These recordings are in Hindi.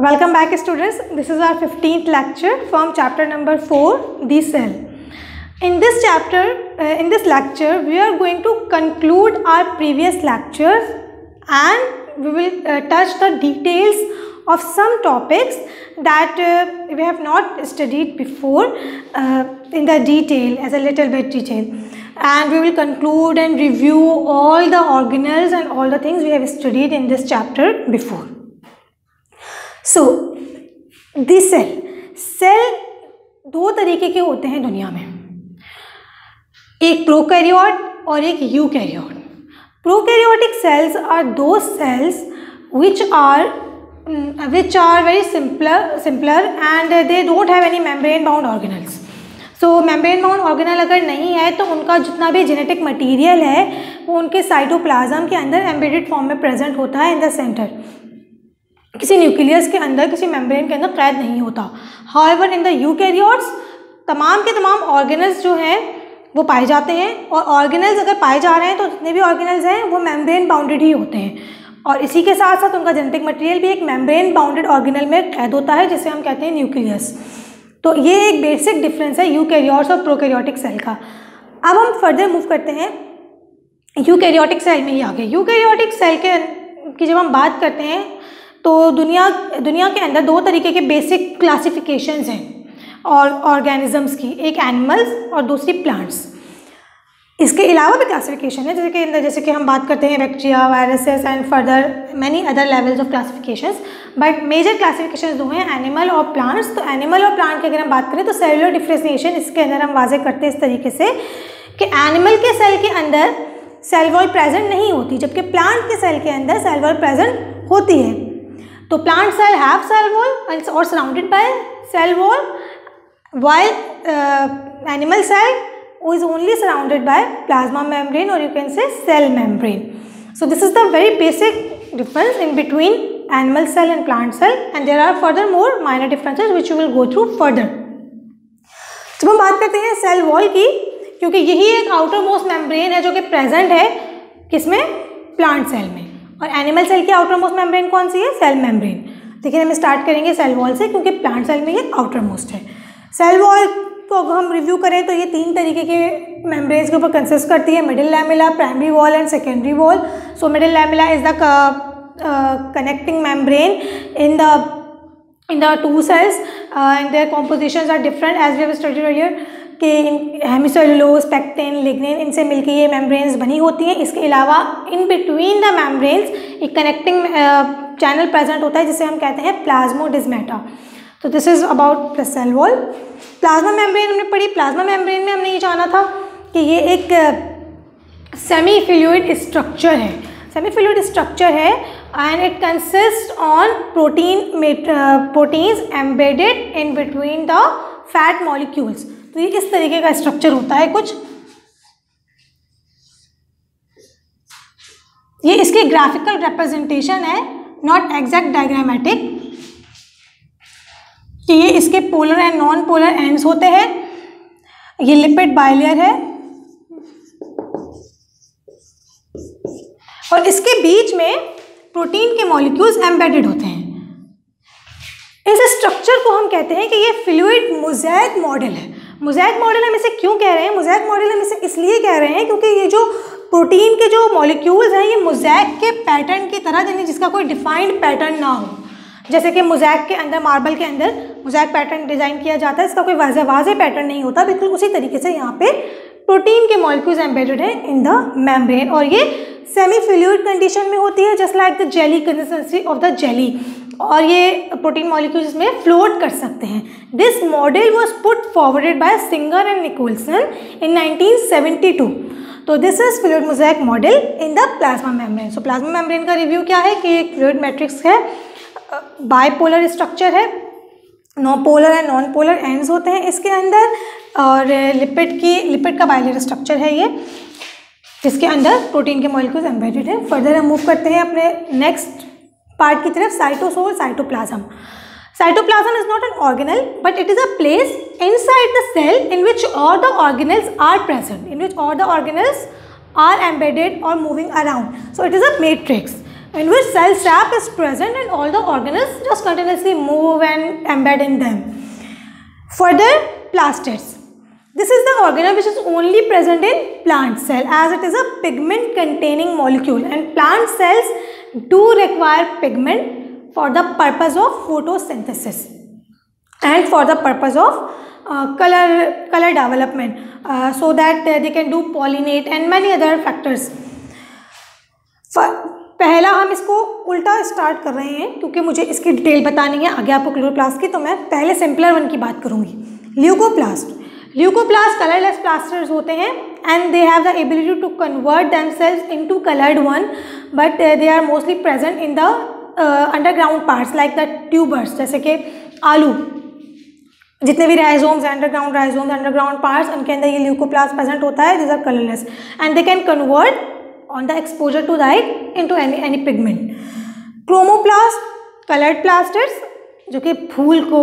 Welcome back students. This is our 15th lecture from chapter number 4, the cell. In this chapter, in this lecture, we are going to conclude our previous lectures and we will touch the details of some topics that we have not studied before in the detail, as a little bit detail. And we will conclude and review all the organelles and all the things we have studied in this chapter before. So, the cell दो तरीके के होते हैं दुनिया में, एक प्रोकैरियोट और एक eukaryote. Prokaryotic cells are those cells which are very simpler and they don't have any membrane bound organelles. So membrane bound organelle अगर नहीं है तो उनका जितना भी जेनेटिक मटीरियल है वो उनके साइटोप्लाज्म के अंदर एम्बेडेड फॉर्म में प्रेजेंट होता है इन द सेंटर. किसी न्यूक्लियस के अंदर, किसी मेम्ब्रेन के अंदर कैद नहीं होता. हाउएवर इन द यूकैरियोट्स तमाम के तमाम ऑर्गेनल्स जो हैं वो पाए जाते हैं, और ऑर्गेनल्स अगर पाए जा रहे हैं तो जितने भी ऑर्गेनल्स हैं वो मेम्ब्रेन बाउंडेड ही होते हैं, और इसी के साथ साथ उनका जेनेटिक मटेरियल भी एक मेम्ब्रेन बाउंडेड ऑर्गेनल में कैद होता है जिसे हम कहते हैं न्यूक्लियस. तो ये एक बेसिक डिफरेंस है यूकैरियोट्स और प्रोकैरियोटिक सेल का. अब हम फर्दर मूव करते हैं यूकैरियोटिक सेल में ही आगे. यूकैरियोटिक सेल की जब हम बात करते हैं तो दुनिया के अंदर दो तरीके के बेसिक क्लासिफिकेशंस हैं और ऑर्गेनिजम्स की, एक एनिमल्स और दूसरी प्लांट्स. इसके अलावा भी क्लासिफिकेशन है जैसे कि हम बात करते हैं bacteria, viruses and further many other levels of classifications, but major classifications दो हैं, एनिमल और प्लांट्स. तो एनिमल और प्लांट की अगर हम बात करें तो सेलुलर डिफरेंशिएशन इसके अंदर हम वाजे करते हैं इस तरीके से कि एनिमल के सेल के अंदर सेल वॉल प्रेजेंट नहीं होती, जबकि प्लांट के सेल के अंदर सेल वॉल प्रेजेंट होती है. तो plant cell have cell wall or surrounded by cell wall, while animal cell is only surrounded by plasma membrane, or you can say cell membrane. So this is the very basic difference in between animal cell and plant cell, and there are further more minor differences which we will go through further. जब हम बात करते हैं सेल वॉल की, क्योंकि यही एक आउटर मोस्ट मेम्ब्रेन है जो कि प्रेजेंट है किसमें, प्लांट सेल में, और एनिमल सेल की आउटर मोस्ट मेम्ब्रेन कौन सी है, सेल मेम्ब्रेन. देखिए हम स्टार्ट करेंगे सेल वॉल से, क्योंकि प्लांट सेल में ये आउटर मोस्ट है. सेल वॉल को अगर हम रिव्यू करें तो ये तीन तरीके के मेम्ब्रेन्स के ऊपर कंसिस्ट करती है, middle lamella, primary wall and secondary wall. So middle lamella is the connecting membrane in the two cells and their compositions are different as we have studied earlier कि हेमिसेलुलोज, पेक्टिन, लिग्निन, इनसे मिलकर ये मेम्ब्रेन्स बनी होती हैं. इसके अलावा इन बिटवीन द मेम्ब्रेन्स एक कनेक्टिंग चैनल प्रेजेंट होता है जिसे हम कहते हैं प्लाज्मोडिस्मेटा. तो this is about the cell wall. Plasma membrane हमने पढ़ी. प्लाज्मा मेम्ब्रेन में हमने ये जाना था कि ये एक सेमी फ्लूइड स्ट्रक्चर है, and it consist on proteins embedded in between the fat molecules. तो ये इस तरीके का स्ट्रक्चर होता है कुछ. ये इसकी ग्राफिकल रिप्रेजेंटेशन है, नॉट एग्जैक्ट डायग्रामेटिक, कि ये इसके polar and non polar ends होते हैं. ये लिपिड बाइलेयर है और इसके बीच में प्रोटीन के मॉलिक्यूल्स एम्बेडेड होते हैं. इस स्ट्रक्चर को हम कहते हैं कि ये फ्लूइड मोज़ेक मॉडल है. मोज़ेक मॉडल हम इसे क्यों कह रहे हैं, मोज़ेक मॉडल हम इसे इसलिए कह रहे हैं क्योंकि ये जो प्रोटीन के जो मॉलिक्यूल्स हैं ये मोज़ेक के पैटर्न की तरह, यानी जिसका कोई डिफाइंड पैटर्न ना हो. जैसे कि मोज़ेक के अंदर, मार्बल के अंदर मोज़ेक पैटर्न डिज़ाइन किया जाता है, इसका कोई वाज़े पैटर्न नहीं होता. बिल्कुल उसी तरीके से यहाँ पे प्रोटीन के मॉलिक्यूल्स एम्बेडेड हैं इन द मेम्ब्रेन, और ये सेमी फ्लूइड कंडीशन में होती है, just like the jelly consistency of the jelly, और ये प्रोटीन मॉलिक्यूल्स में फ्लोट कर सकते हैं. This model was put forwarded by Singer and Nicolson in 1972. तो this is fluid mosaic model in the plasma membrane. So plasma membrane का रिव्यू क्या है कि एक फ्लूइड मैट्रिक्स है, बाइपोलर स्ट्रक्चर है, polar and non polar ends होते हैं इसके अंदर, और लिपिड का बाइलेयर स्ट्रक्चर है ये, जिसके अंदर प्रोटीन के मॉलिक्यूल्स एम्बेडेड है. फर्दर हम मूव करते हैं अपने नेक्स्ट पार्ट की तरफ, cytosol, cytoplasm. Cytoplasm is not an organelle, but it is a place inside the cell in which all the organelles are present, in which all the organelles are embedded or moving around. So it is a matrix. in which cell sap is present and all the organelles just continuously move and embed in them. Further, plastids. This is the organelle which is only present in plant cell as it is a pigment containing molecule, and plant cells do require pigment for the purpose of photosynthesis and for the purpose of color development, so that they can do pollinate and many other factors. पहला हम इसको उल्टा स्टार्ट कर रहे हैं क्योंकि मुझे इसकी डिटेल बतानी है आगे आपको क्लोरोप्लास्ट की, तो मैं पहले सिंपलर वन की बात करूँगी। ल्यूकोप्लास्ट कलरलेस प्लास्टर्स होते हैं and they have the ability to convert themselves into coloured one, but they are mostly present in the underground parts like the tubers, जैसे कि आलू, जितने भी राइजोम्स हैं, अंडरग्राउंड पार्ट्स, उनके अंदर ये ल्यूकोप्लास्ट प्रेजेंट होता है। This are colourless and they can convert on the exposure to light into any pigment. Chromoplast colored plastids जो कि फूल को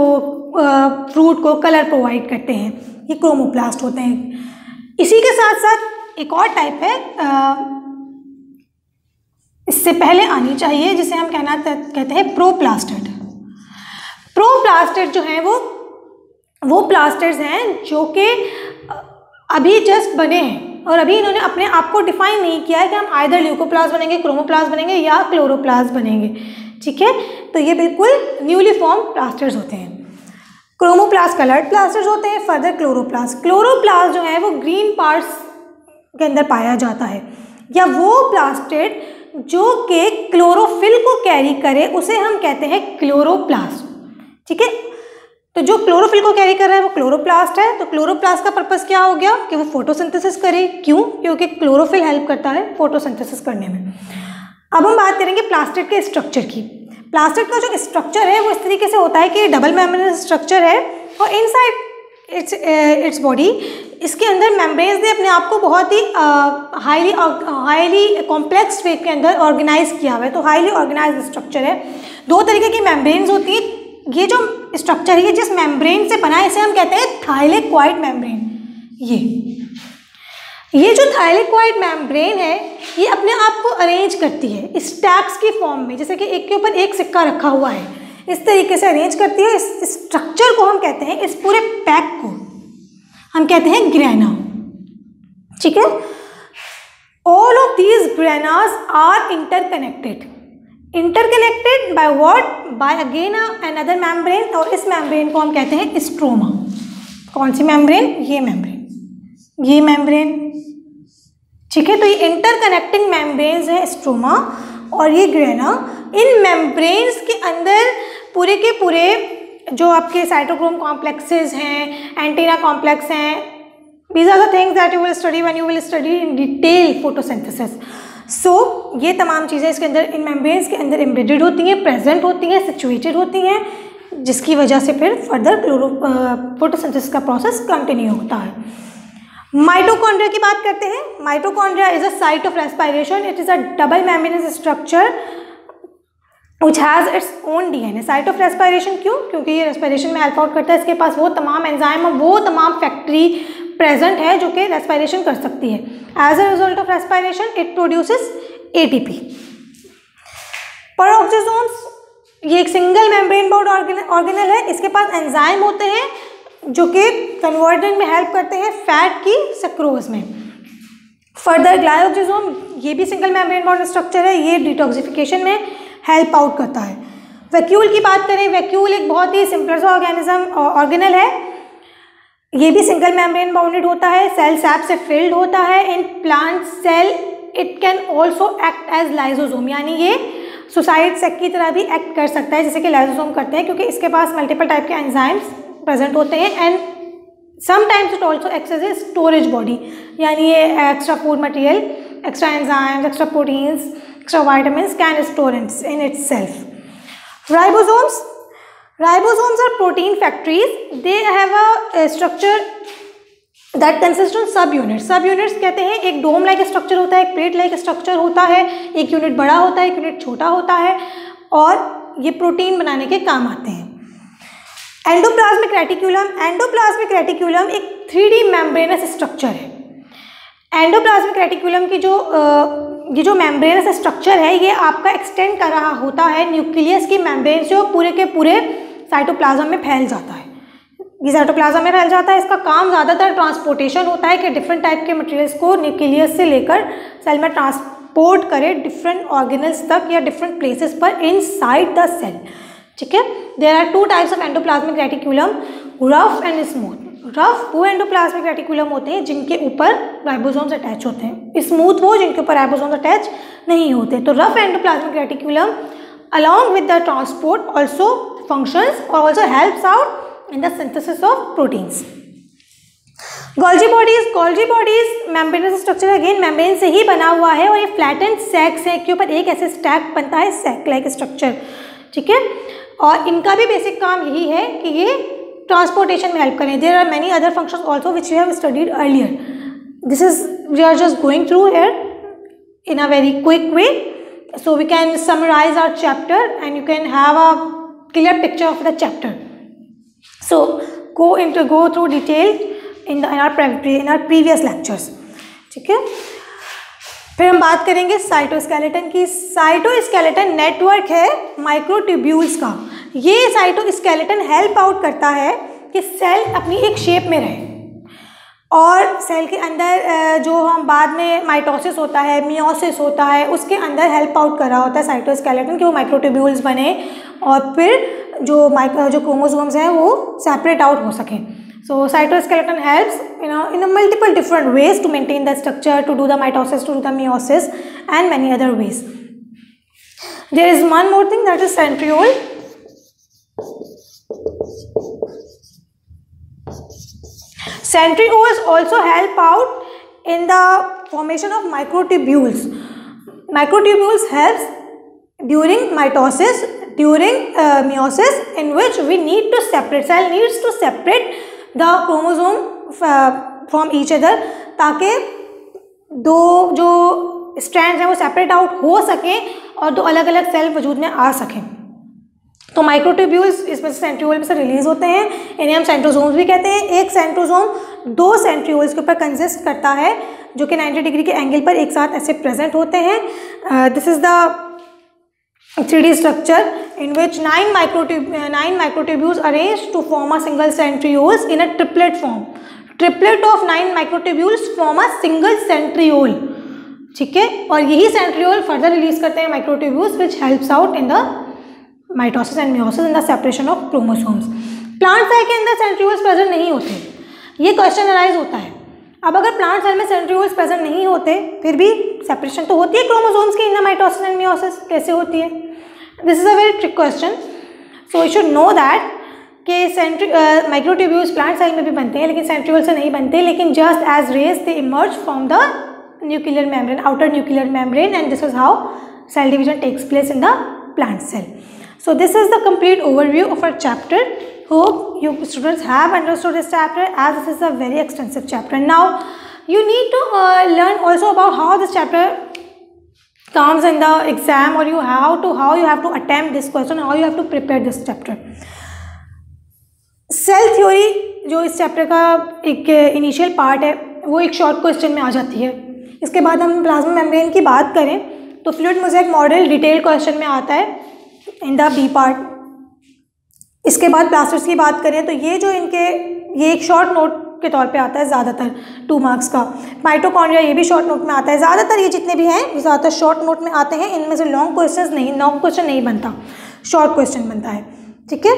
फ्रूट को कलर प्रोवाइड करते हैं, ये क्रोमोप्लास्ट होते हैं। इसी के साथ साथ एक और टाइप है, इससे पहले आनी चाहिए, जिसे हम कहते हैं प्रोप्लास्टिड। प्रोप्लास्टिड जो है वो प्लास्टिड्स हैं जो कि अभी जस्ट बने हैं और अभी इन्होंने अपने आप को डिफाइन नहीं किया है कि हम आइदर ल्यूकोप्लास्ट बनेंगे, क्रोमोप्लास्ट बनेंगे या क्लोरोप्लास्ट बनेंगे, ठीक है। तो ये बिल्कुल न्यूली फॉर्म प्लास्टिड्स होते हैं। क्रोमोप्लास्ट कलर्ड प्लास्टिड्स होते हैं। फर्दर क्लोरोप्लास्ट जो है वो ग्रीन पार्ट्स के अंदर पाया जाता है, या वो प्लास्टिड जो कि क्लोरोफिल को कैरी करे उसे हम कहते हैं क्लोरोप्लास्ट, ठीक है। तो जो क्लोरोफिल को कैरी कर रहा है वो क्लोरोप्लास्ट है। तो क्लोरोप्लास्ट का पर्पस क्या हो गया कि वो फोटोसिंथेसिस करे। क्यों? क्योंकि क्लोरोफिल हेल्प करता है फोटोसिंथेसिस करने में। अब हम बात करेंगे प्लास्टिड के स्ट्रक्चर की। प्लास्टिड का जो स्ट्रक्चर है वो इस तरीके से होता है कि डबल मेम्ब्रेनस स्ट्रक्चर है और इनसाइड इट्स बॉडी इसके अंदर मेम्ब्रेन्स ने अपने आप को बहुत ही हाईली कॉम्प्लेक्स वे के अंदर ऑर्गेनाइज किया हुआ है। तो हाईली ऑर्गेनाइज स्ट्रक्चर है। दो तरीके की मेम्ब्रेन्स होती है। ये जो स्ट्रक्चर है ये जिस मेम्ब्रेन से बना है इसे हम कहते हैं थाइलेक्वाइड मेम्ब्रेन। ये जो थाइलेक्वाइड मेम्ब्रेन है ये अपने आप को अरेंज करती है स्टैक्स की फॉर्म में, जैसे कि एक के ऊपर एक सिक्का रखा हुआ है, इस तरीके से अरेंज करती है। इस स्ट्रक्चर को हम कहते हैं, इस पूरे पैक को हम कहते हैं ग्रेना, ठीक है। All of these granas are interconnected by what? By again another membrane, और इस मेम्ब्रेन को हम कहते हैं स्ट्रोमा। कौन सी मेम्ब्रेन? ये मेम्ब्रेन, ठीक है। तो ये इंटरकनेक्टिंग मेम्ब्रेन्स है स्ट्रोमा और ये ग्रेना। इन मेम्ब्रेन्स के अंदर पूरे के पूरे जो आपके साइटोक्रोम कॉम्प्लेक्सेस हैं, एंटीना कॉम्प्लेक्स हैं, these are the things that you will study when you will study in detail photosynthesis. So ये तमाम चीज़ें इसके अंदर इन मेम्ब्रेन्स के अंदर एम्बेडेड होती हैं, प्रेजेंट होती हैं, सिचुएटेड होती हैं, जिसकी वजह से फिर फर्दर फोटोसिंथेसिस का प्रोसेस कंटिन्यू होता है। माइटोकॉन्ड्रिया की बात करते हैं। Mitochondria is a site of respiration. It is a double membranous structure which has its own DNA. Site of respiration क्यों? क्योंकि ये रेस्पिरेशन में हेल्प आउट करता है। इसके पास वो तमाम एंजाइम और वो तमाम फैक्ट्री प्रेजेंट है जो कि रेस्पिरेशन कर सकती है। As a result of respiration it produces ATP. Peroxisomes ये एक सिंगल मेम्ब्रेन बाउंड ऑर्गेनल है। इसके पास एंजाइम होते हैं जो कि कन्वर्जन में हेल्प करते हैं फैट की सक्रोज में। फर्दर ग्लायोक्सिसोम ये भी सिंगल मेम्ब्रेन बाउंड स्ट्रक्चर है, ये डिटॉक्सिफिकेशन में हेल्प आउट करता है। वैक्यूल की बात करें, वैक्यूल एक बहुत ही सिंपल सा ऑर्गेनल है। ये भी सिंगल मेम्ब्रेन बाउंडेड होता है, सेल सैप से फिल्ड होता है। In plant cell it can also act as lysosome, यानी ये सुसाइड सेक की तरह भी एक्ट कर सकता है जैसे कि लाइजोसोम करते हैं, क्योंकि इसके पास मल्टीपल टाइप के एंजाइम्स प्रेजेंट होते हैं। And sometimes it also acts as a storage body, यानी ये extra food material, extra enzymes, extra proteins, extra vitamins can store in itself. Ribosomes are protein factories. They have a structure that consists of subunits. Subunits कहते हैं एक डोम लाइक स्ट्रक्चर होता है, एक प्लेट लाइक स्ट्रक्चर होता है, एक यूनिट बड़ा होता है, एक यूनिट छोटा होता है, और ये प्रोटीन बनाने के काम आते हैं। एंडोप्लाज्मिक रेटिक्यूलम एक 3D मेम्ब्रेनस स्ट्रक्चर है। एंडोप्लाज्मिक रेटिक्यूलम की जो ये जो मेम्ब्रेनस स्ट्रक्चर है ये आपका एक्सटेंड कर रहा होता है न्यूक्लियस की मेम्ब्रेन से, पूरे के पूरे साइटोप्लाज्म में फैल जाता है। ये साइटोप्लाज्म में फैल जाता है। इसका काम ज़्यादातर ट्रांसपोर्टेशन होता है कि डिफरेंट टाइप के मटेरियल्स को न्यूक्लियस से लेकर सेल में ट्रांसपोर्ट करे डिफरेंट ऑर्गेनल्स तक या डिफरेंट प्लेसेस पर इनसाइड द सेल। ठीक है, there are two types of endoplasmic reticulum, rough and smooth. Rough वो एंडोप्लाज्मिक रेटिकुलम होते हैं जिनके ऊपर राइबोसोम्स अटैच होते हैं, स्मूथ वो जिनके ऊपर राइबोसोम्स अटैच नहीं होते। तो rough endoplasmic reticulum along with the transport also functions or also helps out in the synthesis of proteins. Golgi bodies membranous structure again membrane से ही बना हुआ है और ये flattened sacs है के ऊपर एक ऐसे stack बनता है sac like structure। ठीक है, और इनका भी बेसिक काम यही है कि ये ट्रांसपोर्टेशन में हेल्प करें। There are many other functions also which we have studied earlier. This is we are just going through here in a very quick way, so we can summarize our chapter and you can have a clear picture of the chapter. So go through detail in our previous lectures. ठीक है, फिर हम बात करेंगे साइटोस्केलेटन की। साइटोस्केलेटन नेटवर्क है माइक्रोट्यूब्यूल्स का। ये साइटोस्केलेटन हेल्प आउट करता है कि सेल अपनी एक शेप में रहे और सेल के अंदर जो हम बाद में माइटोसिस होता है, मियोसिस होता है, उसके अंदर हेल्प आउट कर रहा होता है साइटोस्केलेटन कि वो माइक्रोट्यूब्यूल्स बने और फिर जो क्रोमोसोम्स हैं वो सेपरेट आउट हो सकें। So cytoskeleton helps in a multiple different ways to maintain the structure, to do the mitosis, to do the meiosis and many other ways. There is one more thing, that is centriole. Centrioles also help out in the formation of microtubules. Microtubules helps during mitosis, during meiosis, in which we need to separate, cell needs to separate the chromosome from each other ताकि दो जो स्ट्रैंड्स हैं वो सेपरेट आउट हो सकें और दो अलग अलग सेल वजूद में आ सकें। तो माइक्रोट्यूब्यूल्स इसमें से सेंट्रियोल में से रिलीज होते हैं, इन्हें हम सेंट्रोसोम्स भी कहते हैं। एक सेंट्रोसोम दो सेंट्रियोल्स के ऊपर कंसिस्ट करता है जो कि 90 डिग्री के एंगल पर एक साथ ऐसे प्रेजेंट होते हैं। This is the 3D structure in which 9 microtubules arranged to form a single centrioles in a triplet form. Triplet of 9 microtubules form a single centriole. ठीक है, और यही centriole further release करते हैं microtubules which helps out in the mitosis and meiosis in the separation of chromosomes. Plant cell के अंदर centrioles present नहीं होते, ये question arise होता है। अब अगर प्लांट सेल में सेंट्रियोल्स प्रेजेंट नहीं होते फिर भी सेपरेशन तो होती है क्रोमोसोम्स की in the mitosis and meiosis, कैसे होती है? This is a very trick question, so you should know that कि माइक्रोट्यूब्यूल्स प्लांट सेल में भी बनते हैं लेकिन सेंट्रियोल से नहीं बनते, लेकिन just as rays they emerge from the nuclear membrane, outer nuclear membrane, and this is how cell division takes place in the plant cell. So this is the complete overview of our chapter. Hope you students have understood this chapter, as this is a very extensive chapter. Now you need to learn also about how this chapter comes in the exam, or how you have to attempt this question, how you have to prepare this chapter. Cell theory जो इस चैप्टर का एक इनिशियल पार्ट है वो एक शॉर्ट क्वेश्चन में आ जाती है। इसके बाद हम प्लाज्मा मेम्ब्रेन की बात करें तो fluid mosaic model detail question में आता है इन द बी पार्ट। इसके बाद प्लास्टिड्स की बात करें तो ये एक शॉर्ट नोट के तौर पे आता है ज़्यादातर 2 मार्क्स का। माइटोकॉन्ड्रिया ये भी शॉर्ट नोट में आता है। ज़्यादातर ये जितने भी हैं ज़्यादातर शॉर्ट नोट में आते हैं। इनमें से लॉन्ग क्वेश्चन नहीं बनता, शॉर्ट क्वेश्चन बनता है, ठीक है।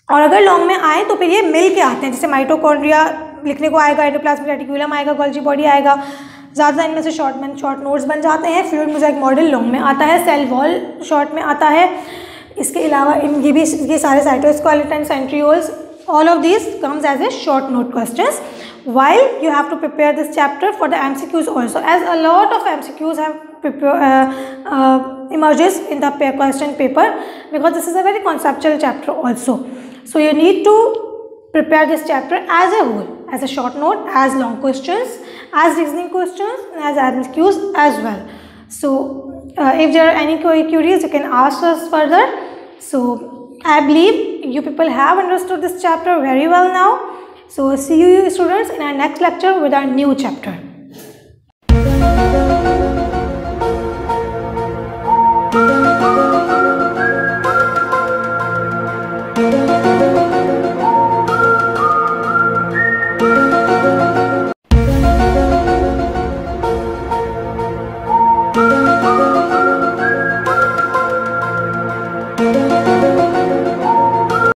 और अगर लॉन्ग में आए तो फिर ये मिल के आते हैं, जैसे माइटोकॉन्ड्रिया लिखने को आएगा, एंडोप्लाज्मिक रेटिकुलम आएगा, गोल्गी बॉडी आएगा। ज़्यादा इनमें से शॉर्ट नोट्स बन जाते हैं। फ्लूइड मोज़ेक मॉडल लॉन्ग में आता है, सेल वॉल शॉर्ट में आता है। इसके अलावा ये सारे cytoskeleton, centrioles, all of these comes as a short note questions, while you have to prepare this chapter for the MCQs also, as a lot of MCQs have emerges in the question paper, because this is a very conceptual chapter also. So you need to prepare this chapter as a whole, as a short note, as long questions, as reasoning questions, and as MCQs as well. So if there are any queries, you can ask us further. So I believe you people have understood this chapter very well now. So see you students in our next lecture with our new chapter. Bye.